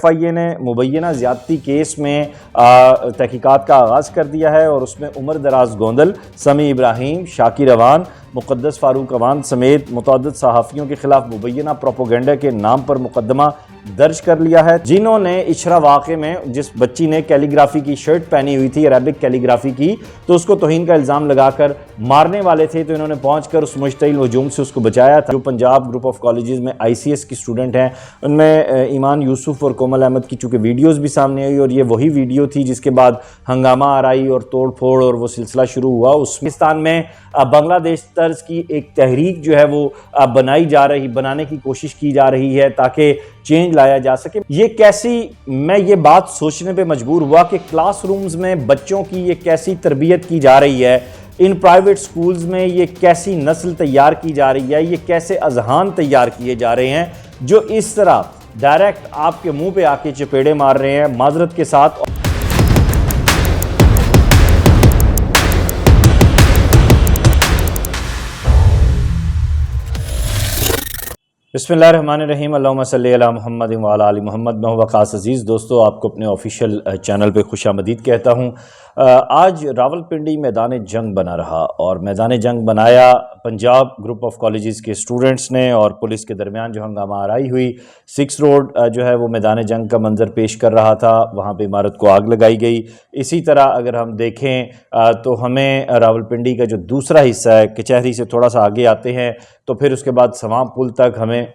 FIA نے مبینہ زیادتی کیس میں تحقیقات کا آغاز کر دیا ہے اور اس میں عمر دراز گوندل، سمیع ابراہیم، شاکر اوان، مقدس فاروق اوان سمیت متعدد صحافیوں کے خلاف مبینہ پروپیگنڈا کے نام پر مقدمہ درج کر لیا ہے، جنہوں نے اشرا واقعے میں جس بچی نے کیلیگرافی کی شرٹ پہنی ہوئی تھی، عربک کیلیگرافی کی، تو اس کو توہین کا الزام لگا کر مارنے والے تھے، تو انہوں نے پہنچ کر اس مشتعل ہجوم سے اس کو بچایا تھا۔ جو پنجاب گروپ آف کالجز میں ICS کی اسٹوڈنٹ ہیں، ان میں ایمان یوسف اور کومل احمد کی چونکہ ویڈیوز بھی سامنے آئی، اور یہ وہی ویڈیو تھی جس کے بعد ہنگامہ آرائی اور توڑ پھوڑ اور وہ سلسلہ شروع ہوا۔ اس پاکستان میں بنگلہ دیش طرز کی ایک تحریک جو ہے وہ بنانے کی کوشش کی جا رہی ہے تاکہ چینج لایا جا سکے۔ میں یہ بات سوچنے پہ مجبور ہوا کہ کلاس رومز میں بچوں کی یہ کیسی تربیت کی جا رہی ہے، ان پرائیویٹ سکولز میں یہ کیسی نسل تیار کی جا رہی ہے، یہ کیسے اذہان تیار کیے جا رہے ہیں جو اس طرح ڈائریکٹ آپ کے منہ پہ آ کے چپیڑے مار رہے ہیں معذرت کے ساتھ۔ بسم اللہ الرحمن الرحیم، اللہم صلی علی محمد وعلی آل محمد۔ میں ہوں وقاص عزیز۔ دوستو، آپ کو اپنے آفیشیل چینل پہ خوش آمدید کہتا ہوں۔ آج راولپنڈی میدان جنگ بنا رہا، اور میدان جنگ بنایا پنجاب گروپ آف کالجز کے اسٹوڈنٹس نے، اور پولیس کے درمیان جو ہنگامہ آرائی ہوئی، 6 روڈ جو ہے وہ میدان جنگ کا منظر پیش کر رہا تھا، وہاں پہ عمارت کو آگ لگائی گئی۔ اسی طرح اگر ہم دیکھیں تو ہمیں راولپنڈی کا جو دوسرا حصہ ہے، کچہری سے تھوڑا سا آگے آتے ہیں تو پھر اس کے بعد سواں پل تک ہمیں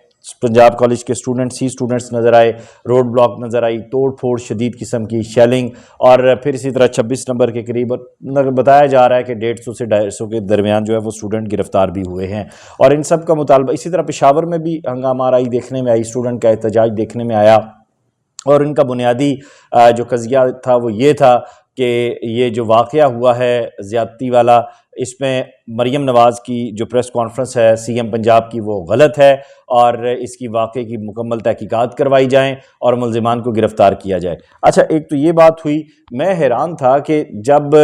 پنجاب کالج کے اسٹوڈنٹس نظر آئے، روڈ بلاک نظر آئی، توڑ پھوڑ شدید قسم کی شیلنگ، اور پھر اسی طرح 26 نمبر کے قریب بتایا جا رہا ہے کہ 150 سے 250 کے درمیان جو ہے وہ اسٹوڈنٹ گرفتار بھی ہوئے ہیں، اور ان سب کا مطالبہ۔ اسی طرح پشاور میں بھی ہنگامہ آرائی دیکھنے میں آئی، اسٹوڈنٹ کا احتجاج دیکھنے میں آیا، اور ان کا بنیادی جو قضیہ تھا وہ یہ تھا کہ یہ جو واقعہ ہوا ہے زیادتی والا، اس میں مریم نواز کی جو پریس کانفرنس ہے CM پنجاب کی وہ غلط ہے، اور اس کی واقعے کی مکمل تحقیقات کروائی جائیں اور ملزمان کو گرفتار کیا جائے۔ اچھا، ایک تو یہ بات ہوئی، میں حیران تھا کہ جب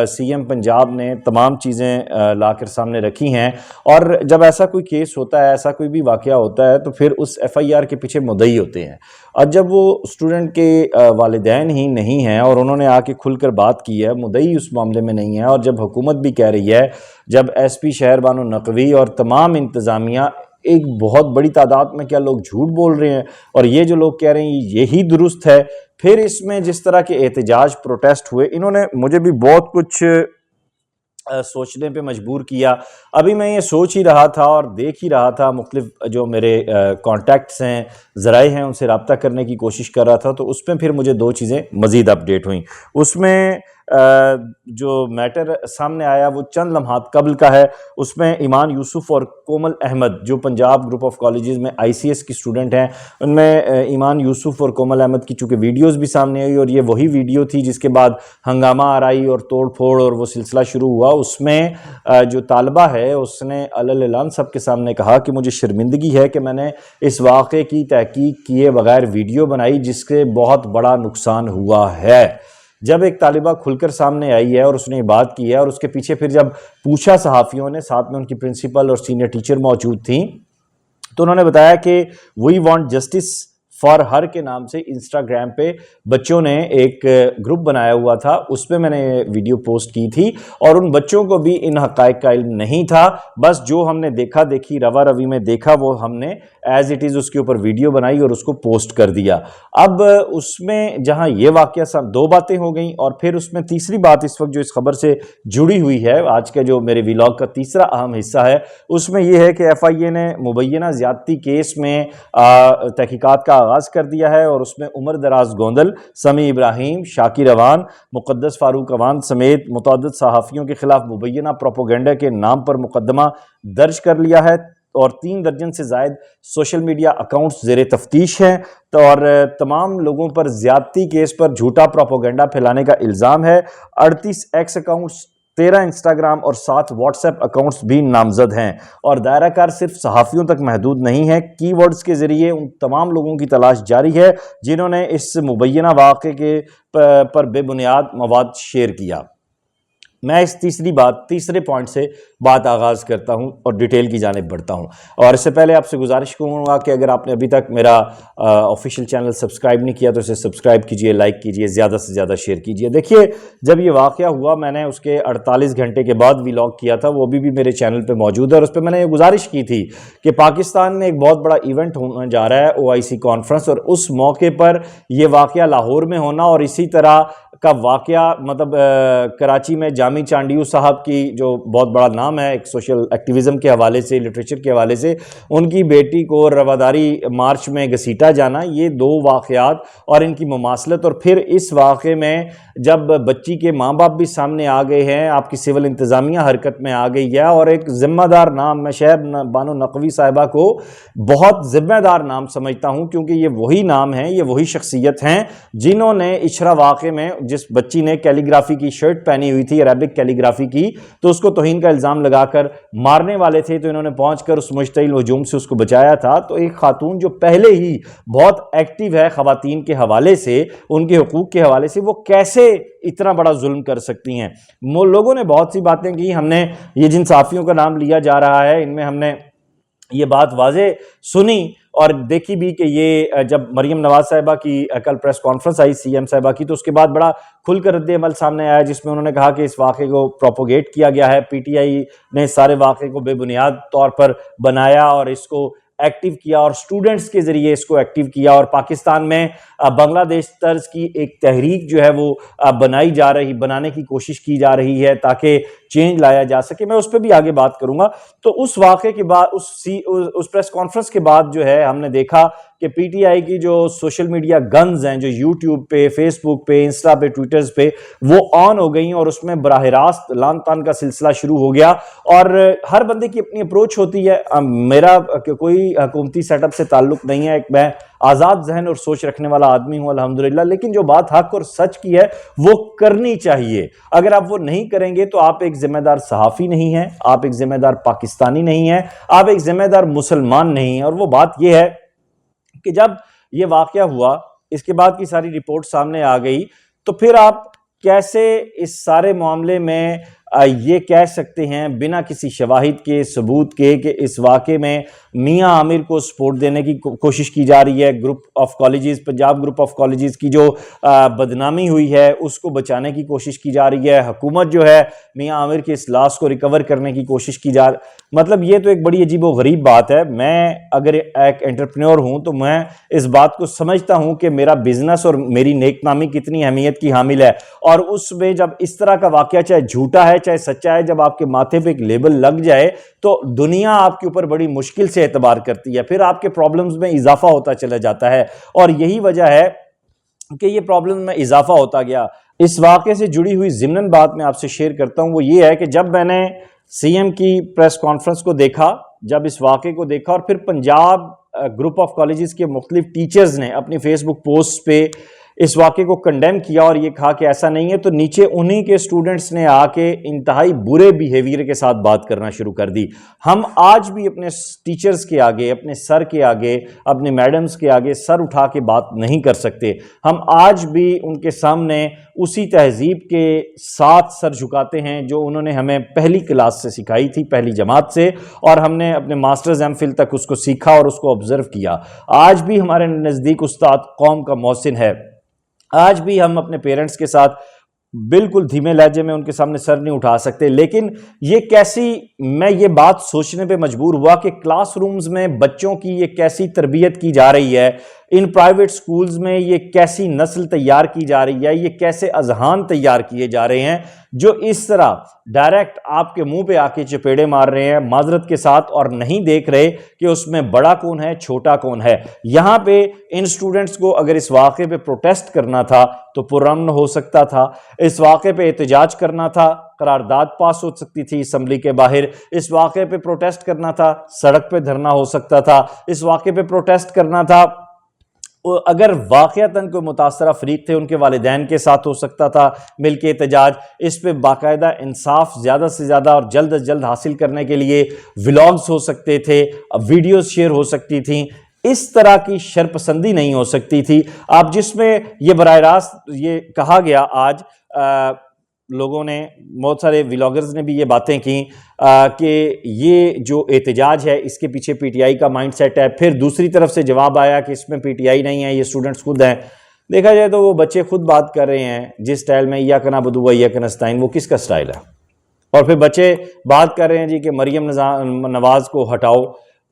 CM پنجاب نے تمام چیزیں لا کر سامنے رکھی ہیں، اور جب ایسا کوئی کیس ہوتا ہے، ایسا کوئی بھی واقعہ ہوتا ہے، تو پھر اس FIR کے پیچھے مدعی ہوتے ہیں، اور جب وہ اسٹوڈنٹ کے والدین ہی نہیں ہیں اور انہوں نے آ کے کھل کر بات کی ہے، مدعی اس معاملے میں نہیں ہے، اور جب حکومت بھی کہہ رہی ہے، جب SP شہر بانو نقوی اور تمام انتظامیہ، ایک بہت بڑی تعداد میں کیا لوگ جھوٹ بول رہے ہیں، اور یہ جو لوگ کہہ رہے ہیں یہی درست ہے، پھر اس میں جس طرح کے احتجاج پروٹیسٹ ہوئے، انہوں نے مجھے بھی بہت کچھ سوچنے پہ مجبور کیا۔ ابھی میں یہ سوچ ہی رہا تھا اور دیکھ ہی رہا تھا، مختلف جو میرے کانٹیکٹس ہیں، ذرائع ہیں، ان سے رابطہ کرنے کی کوشش کر رہا تھا، تو اس میں پھر مجھے 2 چیزیں مزید اپڈیٹ ہوئیں۔ اس میں جو میٹر سامنے آیا وہ چند لمحات قبل کا ہے۔ اس میں ایمان یوسف اور کومل احمد جو پنجاب گروپ آف کالجز میں ICS کی اسٹوڈنٹ ہیں، ان میں ایمان یوسف اور کومل احمد کی چونکہ ویڈیوز بھی سامنے آئی، اور یہ وہی ویڈیو تھی جس کے بعد ہنگامہ آرائی اور توڑ پھوڑ اور وہ سلسلہ شروع ہوا۔ اس میں جو طالبہ ہے اس نے علل اعلان سب کے سامنے کہا کہ مجھے شرمندگی ہے کہ میں نے اس واقعے کی تحقیق کیے بغیر ویڈیو بنائی جس سے بہت بڑا نقصان ہوا ہے۔ جب ایک طالبہ کھل کر سامنے آئی ہے اور اس نے بات کی ہے، اور اس کے پیچھے پھر جب پوچھا صحافیوں نے، ساتھ میں ان کی پرنسپل اور سینئر ٹیچر موجود تھیں، تو انہوں نے بتایا کہ we want justice for her کے نام سے انسٹاگرام پہ بچوں نے ایک گروپ بنایا ہوا تھا، اس پہ میں نے ویڈیو پوسٹ کی تھی، اور ان بچوں کو بھی ان حقائق کا علم نہیں تھا، بس جو ہم نے دیکھا دیکھی روا روی میں دیکھا وہ ہم نے ایز اٹ از اس کے اوپر ویڈیو بنائی اور اس کو پوسٹ کر دیا۔ اب اس میں جہاں یہ واقعہ 2 باتیں ہو گئیں، اور پھر اس میں تیسری بات اس وقت جو اس خبر سے جڑی ہوئی ہے، آج کا جو میرے ویلاگ کا تیسرا اہم حصہ ہے، اس میں یہ ہے کہ FIA نے مبینہ زیادتی کیس میں تحقیقات کا آغاز کر دیا ہے، اور اس میں عمر دراز گوندل، سمیع ابراہیم، شاکر اوان، مقدس فاروق اوان سمیت متعدد صحافیوں کے خلاف مبینہ پروپیگنڈا کے نام پر مقدمہ درج کر لیا ہے، اور 3 درجن سے زائد سوشل میڈیا اکاؤنٹس زیر تفتیش ہیں، اور تمام لوگوں پر زیادتی کیس پر جھوٹا پروپیگنڈا پھیلانے کا الزام ہے۔ 38 ایکس اکاؤنٹس، 13 انسٹاگرام اور 7 واٹس ایپ اکاؤنٹس بھی نامزد ہیں، اور دائرہ کار صرف صحافیوں تک محدود نہیں ہے، کی ورڈز کے ذریعے ان تمام لوگوں کی تلاش جاری ہے جنہوں نے اس مبینہ واقعے کے پر بے بنیاد مواد شیئر کیا۔ میں اس تیسرے پوائنٹ سے بات آغاز کرتا ہوں اور ڈیٹیل کی جانب بڑھتا ہوں. اور اس سے پہلے آپ سے گزارش کروں گا کہ اگر آپ نے ابھی تک میرا آفیشیل چینل سبسکرائب نہیں کیا تو اسے سبسکرائب کیجئے، لائک کیجئے، زیادہ سے زیادہ شیئر کیجئے. دیکھیے جب یہ واقعہ ہوا میں نے اس کے 48 گھنٹے کے بعد ویلاگ کیا تھا، وہ بھی میرے چینل پہ موجود ہے، اور اس پہ میں نے یہ گزارش کی تھی کہ پاکستان میں ایک بہت بڑا ایونٹ ہونے جا رہا ہے OIC کانفرنس، اور اس موقع پر یہ واقعہ لاہور میں ہونا، اور اسی طرح کا واقعہ مطلب کراچی میں جامی چانڈیو صاحب کی جو بہت بڑا نام ہے ایک سوشل ایکٹیویزم کے حوالے سے، لٹریچر کے حوالے سے، ان کی بیٹی کو رواداری مارچ میں گھسیٹا جانا، یہ دو واقعات اور ان کی مماثلت. اور پھر اس واقعے میں جب بچی کے ماں باپ بھی سامنے آ گئے ہیں، آپ کی سول انتظامیہ حرکت میں آ گئی ہے، اور ایک ذمہ دار نام، میں شہر بانو نقوی صاحبہ کو بہت ذمہ دار نام سمجھتا ہوں، کیونکہ یہ وہی نام ہیں، یہ وہی شخصیت ہیں جنہوں نے اشرا واقعے میں جس بچی نے کیلیگرافی کی شرٹ پہنی ہوئی تھی، عربک کیلیگرافی کی، تو اس کو توہین کا الزام لگا کر مارنے والے تھے، تو انہوں نے پہنچ کر اس مشتعل ہجوم سے اس کو بچایا تھا. تو ایک خاتون جو پہلے ہی بہت ایکٹیو ہے خواتین کے حوالے سے، ان کے حقوق کے حوالے سے، وہ کیسے اتنا بڑا ظلم کر سکتی ہیں؟ لوگوں نے بہت سی باتیں کی، ہم نے یہ جن صحافیوں کا نام لیا جا رہا ہے ان میں ہم نے یہ بات واضح سنی اور دیکھی بھی کہ یہ جب مریم نواز صاحبہ کی کل پریس کانفرنس آئی CM صاحبہ کی، تو اس کے بعد بڑا کھل کر رد عمل سامنے آیا، جس میں انہوں نے کہا کہ اس واقعے کو پروپوگیٹ کیا گیا ہے، PTI نے سارے واقعے کو بے بنیاد طور پر بنایا اور اس کو ایکٹیو کیا، اور سٹوڈنٹس کے ذریعے اس کو ایکٹیو کیا، اور پاکستان میں بنگلہ دیش طرز کی ایک تحریک جو ہے وہ بنانے کی کوشش کی جا رہی ہے تاکہ چینج لایا جا سکے. میں اس پہ بھی آگے بات کروں گا. تو اس واقعے کے بعد اس پریس کانفرنس کے بعد جو ہے ہم نے دیکھا کہ PTI کی جو سوشل میڈیا گنز ہیں، جو یوٹیوب پہ، فیس بک پہ، انسٹا پہ، ٹویٹرز پہ، وہ آن ہو گئیں، اور اس میں براہ راست لان تان کا سلسلہ شروع ہو گیا. اور ہر بندے کی اپنی اپروچ ہوتی ہے، میرا کوئی حکومتی سیٹ اپ سے تعلق نہیں ہے، میں آزاد ذہن اور سوچ رکھنے والا آدمی ہوں الحمدللہ، لیکن جو بات حق اور سچ کی ہے وہ کرنی چاہیے. اگر آپ وہ نہیں کریں گے تو آپ ایک ذمہ دار صحافی نہیں ہیں، آپ ایک ذمہ دار پاکستانی نہیں ہیں، آپ ایک ذمہ دار مسلمان نہیں ہیں. اور وہ بات یہ ہے کہ جب یہ واقعہ ہوا، اس کے بعد کی ساری رپورٹ سامنے آ گئی، تو پھر آپ کیسے اس سارے معاملے میں یہ کہہ سکتے ہیں بنا کسی شواہد کے، ثبوت کے، کہ اس واقعے میں میاں عامر کو سپورٹ دینے کی کوشش کی جا رہی ہے، group of colleges, Punjab group of colleges کی جو بدنامی ہوئی ہے اس کو بچانے کی کوشش کی جا رہی ہے، حکومت جو ہے میاں عامر کے اس لاس کو ریکور کرنے کی کوشش کی جا رہی ہے. مطلب یہ تو ایک بڑی عجیب و غریب بات ہے. میں اگر ایک انٹرپرینور ہوں تو میں اس بات کو سمجھتا ہوں کہ میرا بزنس اور میری نیک نامی کتنی اہمیت کی حامل ہے، اور اس میں جب اس طرح کا واقعہ چاہے جھوٹا ہے چاہے سچا ہے، جب آپ کے ماتھے پہ ایک لیبل لگ جائے تو دنیا آپ کے اوپر بڑی مشکل سے اعتبار کرتی ہے، پھر آپ کے پرابلمز میں اضافہ ہوتا چلا جاتا ہے. اور یہی وجہ ہے کہ یہ پرابلم میں اضافہ ہوتا گیا. اس واقعے سے جڑی ہوئی ضمناً بات میں آپ سے شیئر کرتا ہوں، وہ یہ ہے کہ جب میں نے CM کی پریس کانفرنس کو دیکھا، جب اس واقعے کو دیکھا، اور پھر پنجاب گروپ آف کالجز کے مختلف ٹیچرز نے اپنی فیس بک پوسٹ پہ اس واقعے کو کنڈیم کیا اور یہ کہا کہ ایسا نہیں ہے، تو نیچے انہی کے سٹوڈنٹس نے آ کے انتہائی برے بیہیویئر کے ساتھ بات کرنا شروع کر دی. ہم آج بھی اپنے ٹیچرز کے آگے، اپنے سر کے آگے، اپنے میڈمز کے آگے سر اٹھا کے بات نہیں کر سکتے. ہم آج بھی ان کے سامنے اسی تہذیب کے ساتھ سر جھکاتے ہیں جو انہوں نے ہمیں پہلی کلاس سے سکھائی تھی، پہلی جماعت سے، اور ہم نے اپنے ماسٹرز MPhil تک اس کو سیکھا اور اس کو آبزرو کیا. آج بھی ہمارے نزدیک استاد قوم کا محسن ہے. آج بھی ہم اپنے پیرنٹس کے ساتھ بالکل دھیمے لہجے میں ان کے سامنے سر نہیں اٹھا سکتے. لیکن یہ کیسی، میں یہ بات سوچنے پہ مجبور ہوا کہ کلاس رومز میں بچوں کی یہ کیسی تربیت کی جا رہی ہے، ان پرائیویٹ سکولز میں یہ کیسی نسل تیار کی جا رہی ہے، یہ کیسے اذہان تیار کیے جا رہے ہیں جو اس طرح ڈائریکٹ آپ کے منہ پہ آ کے چپیڑے مار رہے ہیں معذرت کے ساتھ، اور نہیں دیکھ رہے کہ اس میں بڑا کون ہے چھوٹا کون ہے. یہاں پہ ان سٹوڈنٹس کو اگر اس واقعے پہ پروٹیسٹ کرنا تھا تو پرامن ہو سکتا تھا، اس واقعے پہ احتجاج کرنا تھا، قرارداد پاس ہو سکتی تھی اسمبلی کے باہر، اس واقعے پہ پروٹیسٹ کرنا تھا، سڑک پہ دھرنا ہو سکتا تھا، اس واقعے پہ پروٹیسٹ کرنا تھا، اگر واقعتاً کوئی متاثرہ فریق تھے ان کے والدین کے ساتھ ہو سکتا تھا مل کے احتجاج. اس پہ باقاعدہ انصاف زیادہ سے زیادہ اور جلد از جلد حاصل کرنے کے لیے ولاگز ہو سکتے تھے، ویڈیوز شیئر ہو سکتی تھیں. اس طرح کی شرپسندی نہیں ہو سکتی تھی. آپ جس میں یہ براہ راست یہ کہا گیا آج لوگوں نے، بہت سارے ولاگرز نے بھی یہ باتیں کی کہ یہ جو احتجاج ہے اس کے پیچھے پی ٹی آئی کا مائنڈ سیٹ ہے. پھر دوسری طرف سے جواب آیا کہ اس میں پی ٹی آئی نہیں ہے، یہ اسٹوڈنٹس خود ہیں. دیکھا جائے تو وہ بچے خود بات کر رہے ہیں جس سٹائل میں ایاک نعبد و ایاک نستعین، وہ کس کا سٹائل ہے؟ اور پھر بچے بات کر رہے ہیں جی کہ مریم نواز کو ہٹاؤ،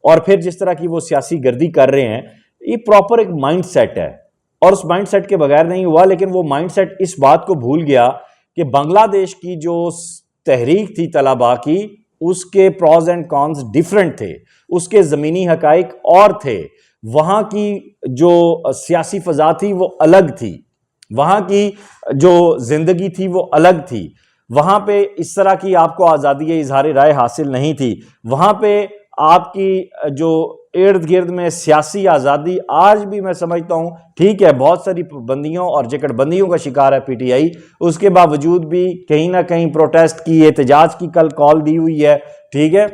اور پھر جس طرح کی وہ سیاسی گردی کر رہے ہیں. یہ پراپر ایک مائنڈ سیٹ ہے، اور اس مائنڈ سیٹ کے بغیر نہیں ہوا. لیکن وہ مائنڈ سیٹ اس بات کو بھول گیا کہ بنگلہ دیش کی جو تحریک تھی طلباء کی، اس کے پروز اینڈ کونز ڈیفرنٹ تھے، اس کے زمینی حقائق اور تھے. وہاں کی جو سیاسی فضا تھی وہ الگ تھی، وہاں کی جو زندگی تھی وہ الگ تھی. وہاں پہ اس طرح کی آپ کو آزادی اظہار رائے حاصل نہیں تھی. وہاں پہ آپ کی جو ارد گرد میں سیاسی آزادی، آج بھی میں سمجھتا ہوں ٹھیک ہے بہت ساری پابندیوں اور جکڑ بندیوں کا شکار ہے پی ٹی آئی، اس کے باوجود بھی کہیں نہ کہیں پروٹیسٹ کی، احتجاج کی کل کال دی ہوئی ہے. ٹھیک ہے،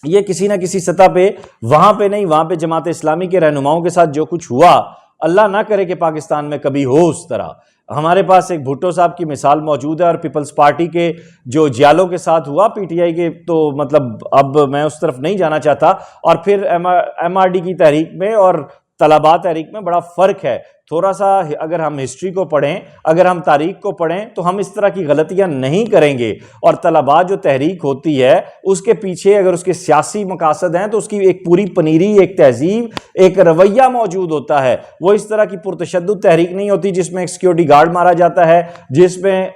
یہ کسی نہ کسی سطح پہ وہاں پہ نہیں، وہاں پہ جماعت اسلامی کے رہنماؤں کے ساتھ جو کچھ ہوا، اللہ نہ کرے کہ پاکستان میں کبھی ہو اس طرح. ہمارے پاس ایک بھٹو صاحب کی مثال موجود ہے، اور پیپلز پارٹی کے جو جیالوں کے ساتھ ہوا پی ٹی آئی کے، تو مطلب اب میں اس طرف نہیں جانا چاہتا. اور پھر ایم آر ڈی کی تحریک میں اور طلباء تحریک میں بڑا فرق ہے. تھوڑا سا اگر ہم ہسٹری کو پڑھیں، اگر ہم تاریخ کو پڑھیں تو ہم اس طرح کی غلطیاں نہیں کریں گے. اور طلباء جو تحریک ہوتی ہے اس کے پیچھے اگر اس کے سیاسی مقاصد ہیں تو اس کی ایک پوری پنیری، ایک تہذیب، ایک رویہ موجود ہوتا ہے. وہ اس طرح کی پرتشدد تحریک نہیں ہوتی جس میں ایک سیکیورٹی گارڈ مارا جاتا ہے، جس میں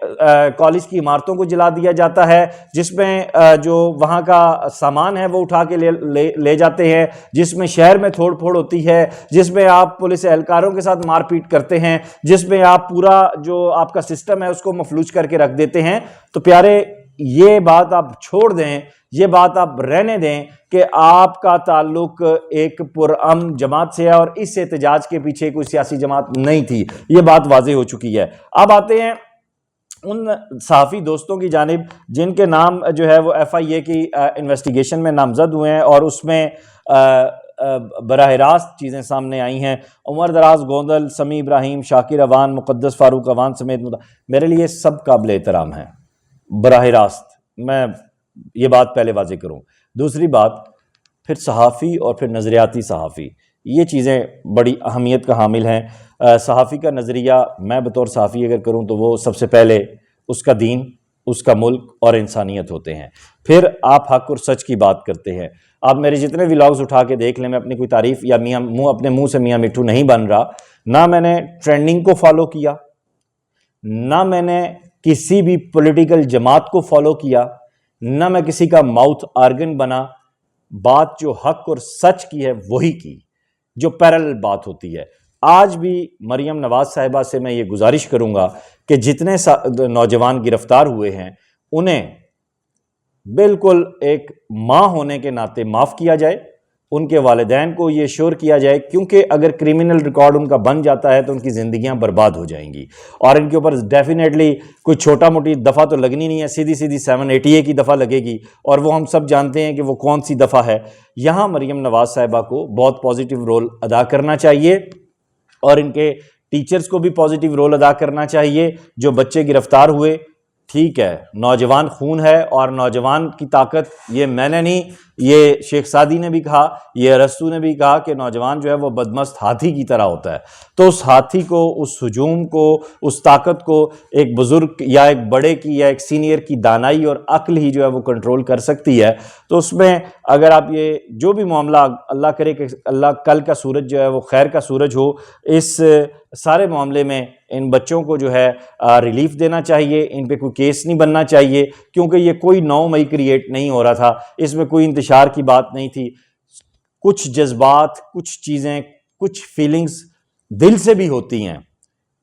کالج کی عمارتوں کو جلا دیا جاتا ہے، جس میں جو وہاں کا سامان ہے وہ اٹھا کے لے جاتے ہیں، جس میں شہر میں تھوڑ پھوڑ ہوتی ہے، جس میں آپ پولیس اہلکاروں کے ساتھ مار پیٹ کرتے ہیں، جس میں آپ پورا جو آپ کا سسٹم ہے اس کو مفلوج کر کے رکھ دیتے ہیں. تو پیارے یہ بات آپ چھوڑ دیں، یہ بات آپ رہنے دیں کہ آپ کا تعلق ایک پرامن جماعت سے ہے اور اس احتجاج کے پیچھے کوئی سیاسی جماعت نہیں تھی. یہ بات واضح ہو چکی ہے. اب آتے ہیں ان صحافی دوستوں کی جانب جن کے نام جو ہے وہ ایف آئی اے کی انویسٹیگیشن میں نامزد ہوئے ہیں اور اس میں براہ راست چیزیں سامنے آئی ہیں. عمر دراز گوندل، سمیع ابراہیم، شاکر اوان، مقدس فاروق اوان سمیت میرے لیے سب قابل احترام ہیں براہ راست. میں یہ بات پہلے واضح کروں. دوسری بات، پھر صحافی اور پھر نظریاتی صحافی، یہ چیزیں بڑی اہمیت کا حامل ہیں. صحافی کا نظریہ میں بطور صحافی اگر کروں تو وہ سب سے پہلے اس کا دین، اس کا ملک اور انسانیت ہوتے ہیں. پھر آپ حق اور سچ کی بات کرتے ہیں. آپ میرے جتنے ولاگز اٹھا کے دیکھ لیں، میں اپنی کوئی تعریف یا اپنے منہ سے میاں مٹھو نہیں بن رہا. نہ میں نے ٹرینڈنگ کو فالو کیا، نہ میں نے کسی بھی پولیٹیکل جماعت کو فالو کیا، نہ میں کسی کا ماؤتھ آرگن بنا. بات جو حق اور سچ کی ہے وہی کی، جو پیرالل بات ہوتی ہے. آج بھی مریم نواز صاحبہ سے میں یہ گزارش کروں گا کہ جتنے نوجوان گرفتار ہوئے ہیں انہیں بالکل ایک ماں ہونے کے ناطے معاف کیا جائے، ان کے والدین کو یہ شور کیا جائے، کیونکہ اگر کرمنل ریکارڈ ان کا بن جاتا ہے تو ان کی زندگیاں برباد ہو جائیں گی. اور ان کے اوپر ڈیفینیٹلی کوئی چھوٹا موٹی دفعہ تو لگنی نہیں ہے، سیدھی 780A کی دفعہ لگے گی، اور وہ ہم سب جانتے ہیں کہ وہ کون سی دفعہ ہے. یہاں مریم نواز صاحبہ کو بہت پازیٹیو رول ادا کرنا چاہیے، اور ان کے ٹیچرز کو بھی پازیٹیو رول ادا کرنا چاہیے. جو بچے گرفتار ہوئے، ٹھیک ہے، نوجوان خون ہے، اور نوجوان کی طاقت، یہ میں نے نہیں، یہ شیخ سعدی نے بھی کہا، یہ ارسطو نے بھی کہا کہ نوجوان جو ہے وہ بدمست ہاتھی کی طرح ہوتا ہے. تو اس ہاتھی کو، اس ہجوم کو، اس طاقت کو ایک بزرگ یا ایک بڑے کی یا ایک سینئر کی دانائی اور عقل ہی جو ہے وہ کنٹرول کر سکتی ہے. تو اس میں اگر آپ یہ جو بھی معاملہ، اللہ کرے کہ اللہ کل کا سورج جو ہے وہ خیر کا سورج ہو، اس سارے معاملے میں ان بچوں کو جو ہے ریلیف دینا چاہیے. ان پہ کوئی کیس نہیں بننا چاہیے، کیونکہ یہ کوئی 9 مئی کریٹ نہیں ہو رہا تھا، اس میں کوئی انتشار کی بات نہیں تھی. کچھ جذبات، کچھ چیزیں، کچھ فیلنگز دل سے بھی ہوتی ہیں.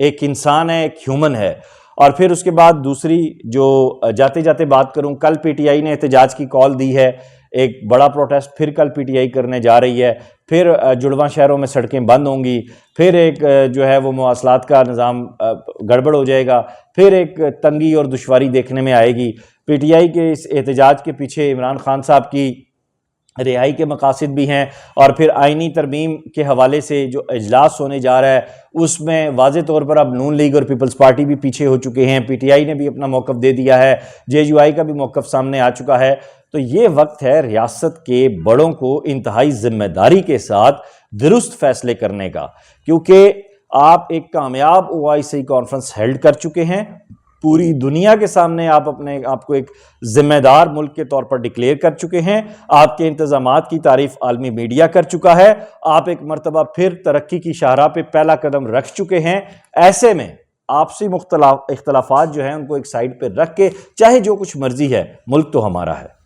ایک انسان ہے، ایک ہیومن ہے. اور پھر اس کے بعد دوسری جو جاتے جاتے بات کروں، کل پی ٹی آئی نے احتجاج کی کال دی ہے. ایک بڑا پروٹیسٹ پھر کل پی ٹی آئی کرنے جا رہی ہے. پھر جڑواں شہروں میں سڑکیں بند ہوں گی. پھر ایک جو ہے وہ مواصلات کا نظام گڑبڑ ہو جائے گا. پھر ایک تنگی اور دشواری دیکھنے میں آئے گی. پی ٹی آئی کے اس احتجاج کے پیچھے عمران خان صاحب کی رہائی کے مقاصد بھی ہیں، اور پھر آئینی ترمیم کے حوالے سے جو اجلاس ہونے جا رہا ہے اس میں واضح طور پر اب نون لیگ اور پیپلز پارٹی بھی پیچھے ہو چکے ہیں، پی ٹی آئی نے بھی اپنا موقف دے دیا ہے، جے یو آئی کا بھی موقف سامنے آ چکا ہے۔ تو یہ وقت ہے ریاست کے بڑوں کو انتہائی ذمہ داری کے ساتھ درست فیصلے کرنے کا، کیونکہ آپ ایک کامیاب OIC کانفرنس ہیلڈ کر چکے ہیں، پوری دنیا کے سامنے آپ اپنے آپ کو ایک ذمہ دار ملک کے طور پر ڈکلیئر کر چکے ہیں، آپ کے انتظامات کی تعریف عالمی میڈیا کر چکا ہے، آپ ایک مرتبہ پھر ترقی کی شاہراہ پہ پہلا قدم رکھ چکے ہیں۔ ایسے میں آپسی اختلافات جو ہیں ان کو ایک سائیڈ پہ رکھ کے چاہے جو کچھ مرضی ہے، ملک تو ہمارا ہے،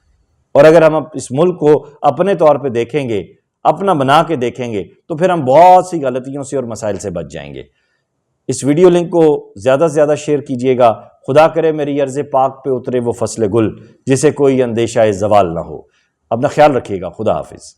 اور اگر ہم اس ملک کو اپنے طور پہ دیکھیں گے، اپنا بنا کے دیکھیں گے، تو پھر ہم بہت سی غلطیوں سے اور مسائل سے بچ جائیں گے۔ اس ویڈیو لنک کو زیادہ سے زیادہ شیئر کیجئے گا۔ خدا کرے میری عرض پاک پہ اترے وہ فصل گل جسے کوئی اندیشہ زوال نہ ہو۔ اپنا خیال رکھیے گا۔ خدا حافظ۔